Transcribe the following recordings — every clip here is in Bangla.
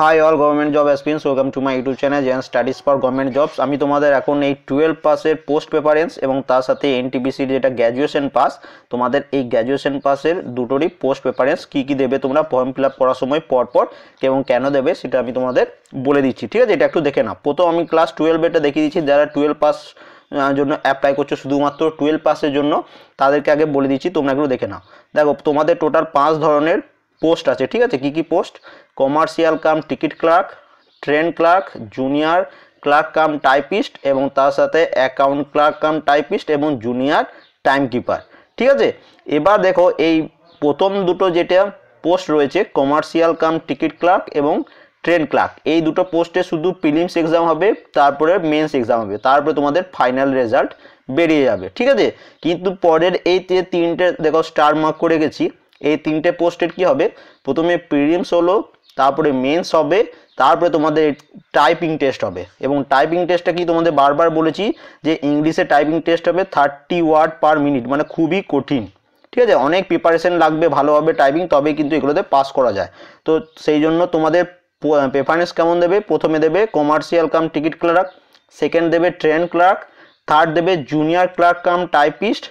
High all government job aspirants, welcome to my YouTube channel gen studies for government jobs. আমি তোমাদের এখন এই 12 পাসের পোস্ট প্রেফারেন্স এবং তার সাথে এনটিপিসির যেটা গ্র্যাজুয়েশন পাস, তোমাদের এই গ্র্যাজুয়েশন পাসের দুটোরই পোস্ট প্রেফারেন্স কী কী দেবে তোমরা ফর্ম ফিল আপ করার সময় পরপর এবং কেন দেবে সেটা আমি তোমাদের বলে দিচ্ছি। ঠিক আছে, এটা একটু দেখে নাও। প্রথম আমি ক্লাস 12 এটা দেখিয়ে দিচ্ছি, যারা 12 পাস জন্য অ্যাপ্লাই করছো, শুধুমাত্র 12 পাসের জন্য, তাদেরকে আগে বলে দিচ্ছি, তোমরা একটু দেখে নাও। দেখো, তোমাদের টোটাল 5 ধরনের পোস্ট আছে। ঠিক আছে, কি post? Commercial cum ticket clerk, train clerk, junior clerk cum typist এবং তার সাথে অ্যাকাউন্ট ক্লার্ক কাম টাইপিস্ট এবং জুনিয়র টাইম কিপার। ঠিক আছে, এবার দেখো এই প্রথম দুটো যেটা পোস্ট রয়েছে, কমার্শিয়াল কাম টিকিট ক্লার্ক এবং ট্রেন ক্লার্ক, এই দুটো পোস্টে শুধু প্রিলিমস এক্সাম হবে, তারপরে মেন্স এক্সাম হবে, তারপরে তোমাদের ফাইনাল রেজাল্ট বেরিয়ে যাবে। ঠিক আছে, কিন্তু পরের এই যে তিনটে দেখো স্টার মার্ক করে গেছি, এই তিনটে পোস্টের কি হবে? প্রথমে প্রিলিমস হলো, তারপরে মেন্স হবে, তারপরে তোমাদের টাইপিং টেস্ট হবে। এবং টাইপিং টেস্টটা কি তোমাদের বারবার বলেছি যে ইংলিশে টাইপিং টেস্ট হবে 30 ওয়ার্ড পার মিনিট, মানে খুবই কঠিন। ঠিক আছে, অনেক প্রিপারেশন লাগবে ভালোভাবে টাইপিং, তবে কিন্তু এগুলোতে পাস করা যায়। তো সেই জন্য তোমাদের প্রেফারেন্স কেমন দেবে? প্রথমে দেবে commercial cum ticket clerk, second দেবে ট্রেন ক্লার্ক, থার্ড দেবে junior clerk cum typist,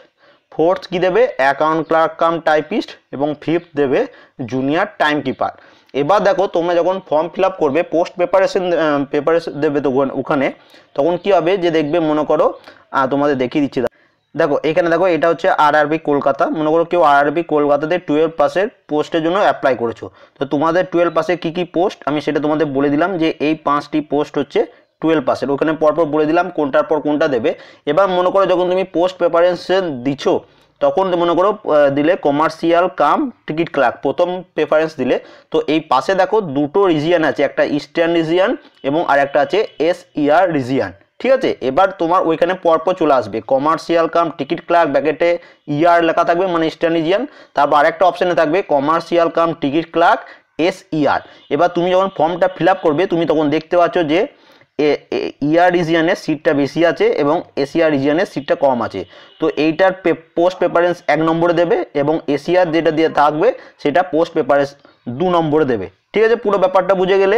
fourth কি দেবে? অ্যাকাউন্ট ক্লার্ক কাম টাইপিস্ট এবং ফিফথ দেবে জুনিয়র টাইম কিপার। এবার দেখো, তোমরা যখন ফর্ম ফিল আপ করবে, পোস্ট প্রেপারেশন দেবে তো ওখানে, তখন কি হবে যে দেখবে, মনে করো তোমাদের দেখিয়ে দিচ্ছি। দেখো এখানে দেখো, এটা হচ্ছে আরআরবি কলকাতা। মনে করো কেউ আরআরবি কলকাতাতে 12 পাসের পোস্টের জন্য অ্যাপ্লাই করেছো, তো তোমাদের 12 পাসে কী পোস্ট আমি সেটা তোমাদের বলে দিলাম যে এই 5টি পোস্ট হচ্ছে 12 পাসের। ওখানে পরপর বলে দিলাম কোনটার পর কোনটা দেবে। এবার মনে করো যখন তুমি পোস্ট প্রেফারেন্স দিচ্ছ, তখন মনে করো দিলে কমার্শিয়াল কাম টিকিট ক্লার্ক, প্রথম প্রেফারেন্স দিলে। তো এই পাশে দেখো দুটো রিজিয়ান আছে, একটা ইস্টার্ন রিজিয়ান এবং আর একটা আছে SER রিজিয়ান। ঠিক আছে, এবার তোমার ওইখানে পরপর চলে আসবে কমার্শিয়াল কাম টিকিট ক্লার্ক, ব্র্যাকেটে ER লেখা থাকবে মানে ইস্টার্ন রিজিয়ান, তারপর আরেকটা অপশানে থাকবে commercial cum ticket clerk SER। এবার তুমি যখন ফর্মটা ফিল আপ করবে, তুমি তখন দেখতে পাচ্ছ যে ER রিজিয়ানের সিটটা বেশি আছে এবং SER রিজিয়ানের সিটটা কম আছে। তো এইটার পোস্ট প্রেফারেন্স 1 নম্বরে দেবে এবং SER যেটা দিয়ে থাকবে সেটা পোস্ট প্রেফারেন্স 2 নম্বরে দেবে। ঠিক আছে, পুরো ব্যাপারটা বুঝে গেলে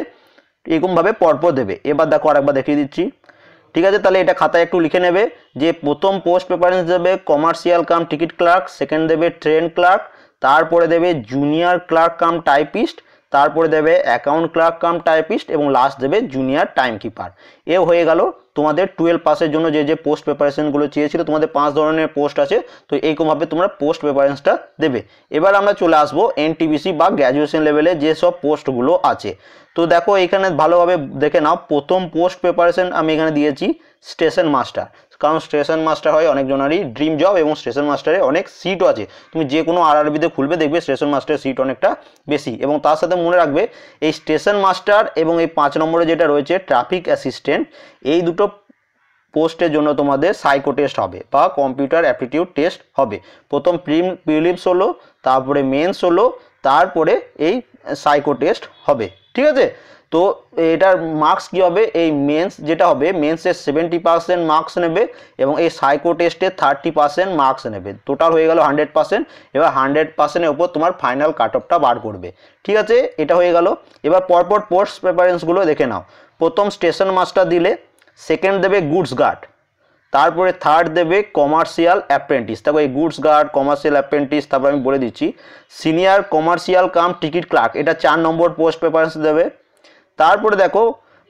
এরকমভাবে পরপর দেবে। এবার দেখো আরেকবার দেখিয়ে দিচ্ছি। ঠিক আছে, তাহলে এটা খাতায় একটু লিখে নেবে যে প্রথম পোস্ট প্রেফারেন্স দেবে commercial cum ticket clerk, second দেবে ট্রেন ক্লার্ক, তারপরে দেবে জুনিয়র ক্লার্ক কাম টাইপিস্ট, তারপরে দেবে অ্যাকাউন্ট ক্লার্ক কাম টাইপিস্ট এবং লাস্ট দেবে জুনিয়র টাইম কিপার। এ হয়ে গেল তোমাদের 12 পাসের জন্য যে পোস্ট প্রেপারেশনগুলো চেয়েছিল। তোমাদের 5 ধরনের পোস্ট আছে, তো এইরকমভাবে তোমরা পোস্ট প্রেফারেন্সটা দেবে। এবার আমরা চলে আসবো এনটিপিসি বা গ্র্যাজুয়েশন লেভেলে যেসব পোস্টগুলো আছে। তো দেখো এখানে ভালোভাবে দেখে নাও, প্রথম পোস্ট প্রেপারেশন আমি এখানে দিয়েছি স্টেশন মাস্টার, কারণ স্টেশন মাস্টার হয় অনেকজনেরই ড্রিম জব এবং স্টেশন মাস্টারে অনেক সিটও আছে। তুমি যে কোনো আরআরবিতে খুলবে দেখবে স্টেশন মাস্টারের সিট অনেকটা বেশি। এবং তার সাথে মনে রাখবে এই স্টেশন মাস্টার এবং এই 5 নম্বরে যেটা রয়েছে ট্রাফিক অ্যাসিস্ট্যান্ট, এই দুটো পোস্টের জন্য তোমাদের সাইকো টেস্ট হবে বা কম্পিউটার অ্যাপটিটিউড টেস্ট হবে। প্রথম প্রিলিমস হলো, তারপরে মেন্স হলো, তারপরে এই সাইকো টেস্ট হবে। ঠিক আছে, তো এটার মার্কস কী হবে? এই মেন্স যেটা হবে, মেন্সের 70% মার্কস নেবে এবং এই সাইকো টেস্টে 30% মার্কস নেবে। টোটাল হয়ে গেল 100%। এবার 100%-এর উপর তোমার ফাইনাল কাট অফটা বার করবে। ঠিক আছে, এটা হয়ে গেল। এবার পরপর পোস্ট প্রেফারেন্সগুলো দেখে নাও। প্রথম স্টেশন মাস্টার দিলে, সেকেন্ড দেবে গুডস গার্ড, তারপরে থার্ড দেবে কমার্শিয়াল অ্যাপ্রেন্টিস। তারপর এই গুডস গার্ড, কমার্শিয়াল অ্যাপ্রেন্টিস, তারপর আমি বলে দিচ্ছি senior commercial cum ticket clerk, এটা 4 নম্বর পোস্ট প্রেফারেন্স দেবে। তারপরে দেখো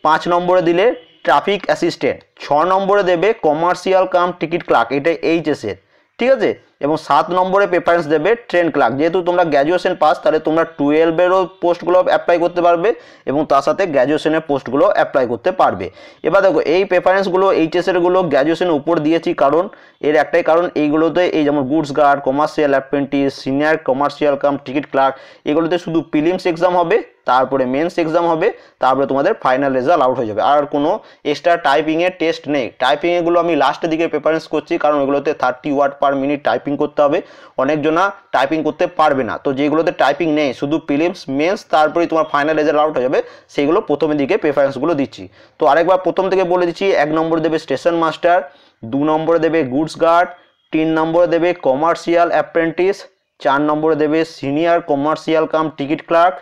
5 নম্বরে দিলে ট্রাফিক অ্যাসিস্ট্যান্ট, 6 নম্বরে দেবে কমার্শিয়াল কাম টিকিট ক্লার্ক, এটা এইচএসের। ঠিক আছে, এবং 7 নম্বরে প্রেফারেন্স দেবে ট্রেন ক্লার্ক। যেহেতু তোমরা গ্র্যাজুয়েশন পাস, তাহলে তোমরা 12-এরও পোস্টগুলো অ্যাপ্লাই করতে পারবে এবং তার সাথে গ্র্যাজুয়েশনের পোস্টগুলো অ্যাপ্লাই করতে পারবে। এবার দেখো এই প্রেফারেন্সগুলো এইচএসেরগুলো গ্র্যাজুয়েশনের উপর দিয়েছি, কারণ এর একটাই কারণ, এইগুলোতে এই যেমন goods guard, commercial apprentice, senior commercial cum ticket clerk, এগুলোতে শুধু প্রিলিমস এক্সাম হবে, তারপরে মেন্স এক্সাম হবে, তারপরে তোমাদের ফাইনাল রেজাল্ট আউট হয়ে যাবে। আর কোনো এক্সট্রা টাইপিংয়ের টেস্ট নেই। টাইপিংয়েগুলো আমি লাস্টের দিকে প্রেফারেন্স করছি, কারণ এগুলোতে 30 ওয়ার্ড পার মিনিট টাইপিং করতে হবে। অনেকজনা টাইপিং করতে পারবে না, তো যেগুলোতে টাইপিং নেই, শুধু প্রিলিমস মেন্স তারপরেই তোমার ফাইনাল রেজাল্ট আউট হয়ে যাবে, সেইগুলো প্রথমের দিকে প্রেফারেন্সগুলো দিচ্ছি। তো আরেকবার প্রথম থেকে বলে দিচ্ছি, 1 নম্বরে দেবে স্টেশন মাস্টার, 2 নম্বরে দেবে গুডস গার্ড, 3 নম্বরে দেবে কমার্শিয়াল অ্যাপ্রেন্টিস, 4 নম্বরে দেবে senior commercial cum ticket clerk,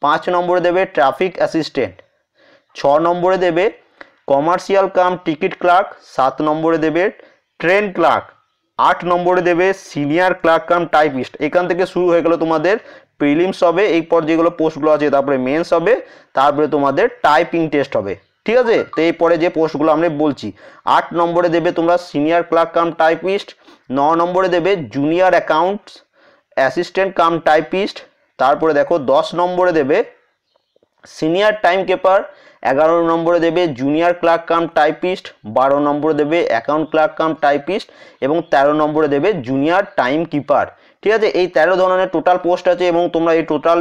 5 নম্বরে দেবে ট্রাফিক অ্যাসিস্ট্যান্ট, 6 নম্বরে দেবে কমার্শিয়াল কাম টিকিট ক্লার্ক, 7 নম্বরে দেবে ট্রেন ক্লার্ক, 8 নম্বরে দেবে সিনিয়র ক্লার্ক কাম টাইপিস্ট। এখান থেকে শুরু হয়ে গেল তোমাদের প্রিলিমস হবে, এরপর যেগুলো পোস্টগুলো আছে তারপরে মেন্স হবে, তারপরে তোমাদের টাইপিং টেস্ট হবে, ঠিক আছে। তো এরপরে যে পোস্টগুলো আমরা বলছি, 8 নম্বরে দেবে তোমরা সিনিয়র ক্লার্ক কাম টাইপিস্ট, 9 নম্বরে দেবে junior accounts assistant cum typist, তারপরে দেখো 10 নম্বরে দেবে সিনিয়র টাইম কিপার, 11 নম্বরে দেবে জুনিয়র ক্লার্ক কাম টাইপিস্ট, 12 নম্বরে দেবে অ্যাকাউন্ট ক্লার্ক কাম টাইপিস্ট এবং 13 নম্বরে দেবে জুনিয়র টাইম কিপার, ঠিক আছে। এই 13 ধরনের টোটাল পোস্ট আছে এবং তোমরা এই টোটাল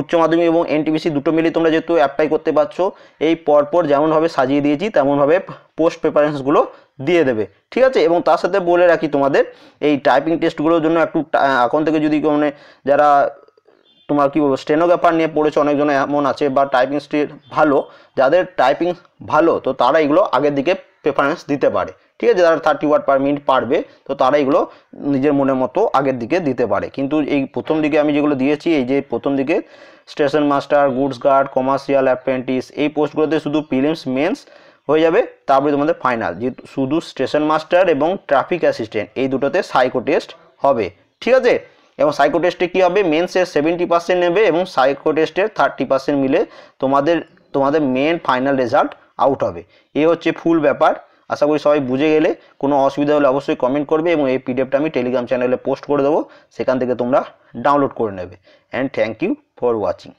উচ্চ মাধ্যমিক এবং এনটিপিসি দুটো মিলিয়ে তোমরা যেহেতু অ্যাপ্লাই করতে পারছো, এই পরপর যেমনভাবে সাজিয়ে দিয়েছি তেমনভাবে পোস্ট প্রেফারেন্সগুলো দিয়ে দেবে, ঠিক আছে। এবং তার সাথে বলে রাখি তোমাদের এই টাইপিং টেস্টগুলোর জন্য একটু এখন থেকে যদি মানে যারা তোমার কি বলবো স্টেনোগ্রাফার নিয়ে পড়েছে, অনেকজন এমন আছে বা টাইপিং স্পিড ভালো, যাদের টাইপিং ভালো তো তারা এগুলো আগের দিকে প্রেফারেন্স দিতে পারে, ঠিক আছে। যারা 30 ওয়ার্ড পার মিনিট পারবে তো তারা এগুলো নিজের মনের মতো আগের দিকে দিতে পারে। কিন্তু এই প্রথম দিকে আমি যেগুলো দিয়েছি, এই যে প্রথম দিকে station master, goods guard, commercial apprentice, এই পোস্টগুলোতে শুধু প্রিলিমস মেন্স হয়ে যাবে, তারপরে তোমাদের ফাইনাল যে শুধু স্টেশন মাস্টার এবং ট্রাফিক অ্যাসিস্ট্যান্ট এই দুটোতে সাইকো টেস্ট হবে, ঠিক আছে। এবং সাইকো টেস্টে কী হবে, মেন্সের 70% নেবে এবং সাইকো টেস্টের 30% মিলে তোমাদের মেন ফাইনাল রেজাল্ট আউট হবে। এই হচ্ছে ফুল ব্যাপার। আশা করি সবাই বুঝে গেলে। কোনো অসুবিধা হলে অবশ্যই কমেন্ট করবে এবং এই পিডিএফটা আমি টেলিগ্রাম চ্যানেলে পোস্ট করে দেবো, সেখান থেকে তোমরা ডাউনলোড করে নেবে। And thank you for watching.